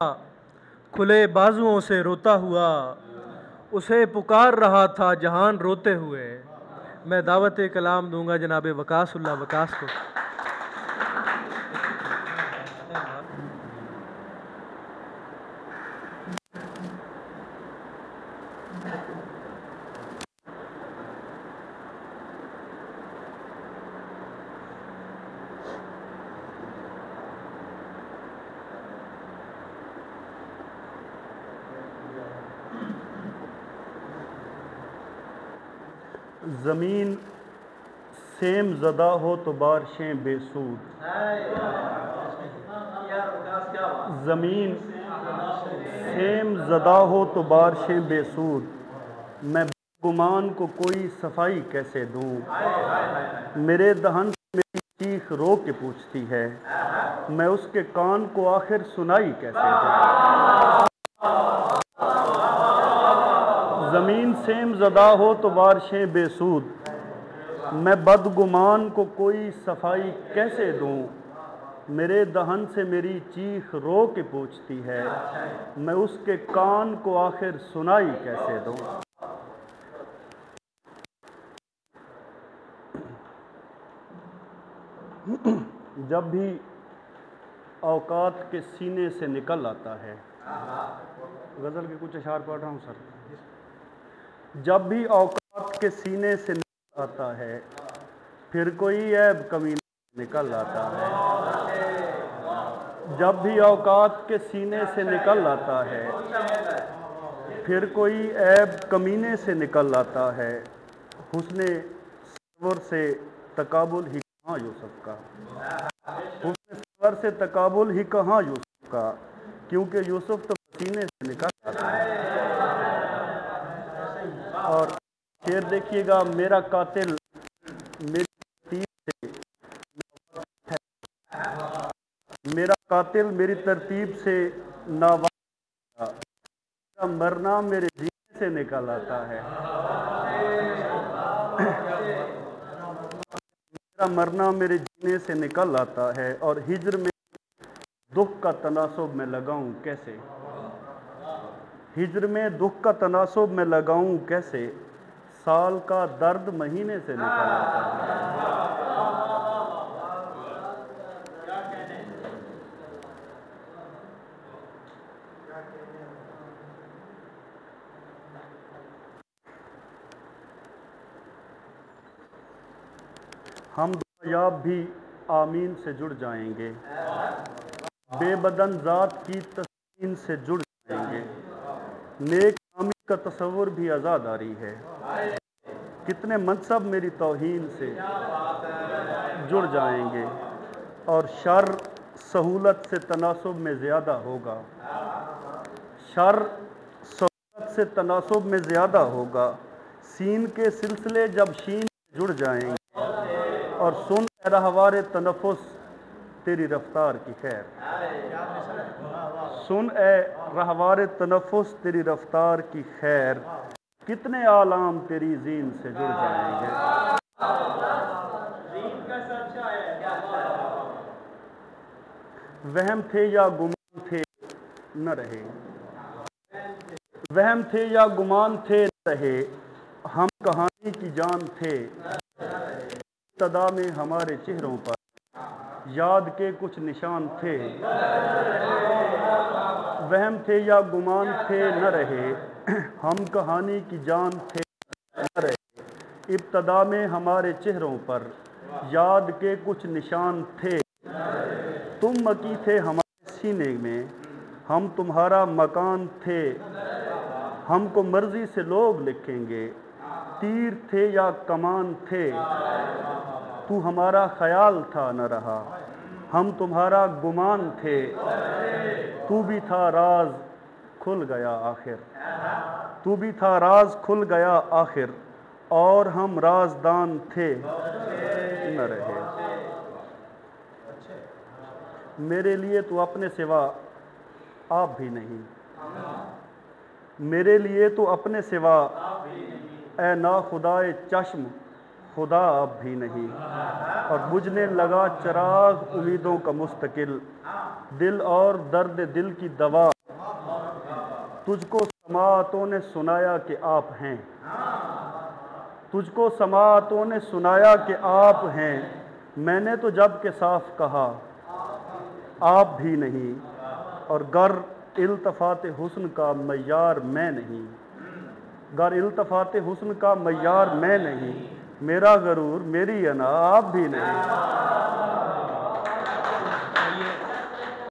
खुले बाजुओं से रोता हुआ उसे पुकार रहा था जहान रोते हुए। मैं दावत कलाम दूंगा जनाब वकासुल्लाह वकास को। ज़मीन सेम ज़दा हो तो बारिशें बेसूद। ज़मीन सेम ज़दा हो तो बारिशें बेसूद। मैं गुमान को कोई सफाई कैसे दूं। मेरे दहन से मेरी चीख रो के पूछती है, मैं उसके कान को आखिर सुनाई कैसे दूं। ज़मीन सेम ज़दा हो तो बारिशें बेसूद। मैं बदगुमान को कोई सफाई कैसे दूं। मेरे दहन से मेरी चीख रो के पूछती है, मैं उसके कान को आखिर सुनाई कैसे दूं। जब भी औकात के सीने से निकल आता है, गज़ल के कुछ अशार पढ़ रहा हूँ सर। जब भी औकात के सीने से निकल आता है, फिर कोई ऐब कमी निकल आता है। जब भी औकात के सीने से निकल आता है, फिर कोई ऐब कमीने से निकल आता है। हुस्ने सवर से तकाबुल ही कहाँ यूसुफ का। हुस्ने सवर से तकाबुल ही कहाँ यूसुफ का, क्योंकि यूसुफ तो पसीने से निकल आता है। और शेर देखिएगा, मेरा कातिल मेरी तरतीब से, मेरा कातिल मेरी तरतीब से नावाज़ा, मेरा मरना मेरे जीने से निकल आता है। मेरा मरना मेरे जीने से निकल आता है। और हिज्र में दुख का तनासुब मैं लगाऊं कैसे। हिज्र में दुख का तनासुब मैं लगाऊं कैसे, साल का दर्द महीने से निकल आता है। हम दुआयाब भी आमीन से जुड़ जाएंगे, बेबदन ज़ात की तस्कीन से जुड़ जाएंगे। नेक नामी का तसव्वुर भी आज़ादारी है, कितने मनसब मेरी तौहीन से जुड़ जाएंगे। और शर सहूलत से तनासुब में ज़्यादा होगा, शर सहूलत से तनासुब में ज़्यादा होगा। सीन के सिलसिले जब शीन से जुड़ जाएंगे। और सुन ए रहवारे तनफ़ुस तेरी रफ्तार की खैर। सुन ए रहवारे तनफ़ुस तेरी रफ्तार की खैर, कितने आलाम तेरी जीन से जुड़ जाएंगे। वहम थे या गुमान थे न रहे, वहम थे या गुमान थे न रहे, हम कहानी की जान थे। इब्तिदा में हमारे चेहरों पर याद के कुछ निशान थे। वहम थे या गुमान थे न रहे, हम कहानी की जान थे न रहे। इब्तिदा में हमारे चेहरों पर याद के कुछ निशान थे। तुम मकी थे हमारे सीने में, हम तुम्हारा मकान थे। हमको मर्जी से लोग लिखेंगे, तीर थे या कमान थे। तू हमारा ख्याल था न रहा, हम तुम्हारा गुमान थे। तू भी था राज खुल गया आखिर, तू भी था राज खुल गया आखिर, और हम राजदान थे न रहे। मेरे लिए तू अपने सिवा आप भी नहीं, मेरे लिए तो अपने सिवा ए ना खुदाए चश्म खुदा अब भी नहीं। और बुझने लगा चिराग उम्मीदों का मुस्तकिल, दिल और दर्द दिल की दवा। तुझको समाअतों ने सुनाया कि आप हैं, तुझको समाअतों ने सुनाया कि आप हैं। मैंने तो जब के साफ कहा आप भी नहीं, और गर इल्तफ़ात हुस्न का मय्यार मैं नहीं, गर इल्तफ़ात हुस्न का मय्यार मैं नहीं, मेरा गरूर मेरी अना आप भी नहीं।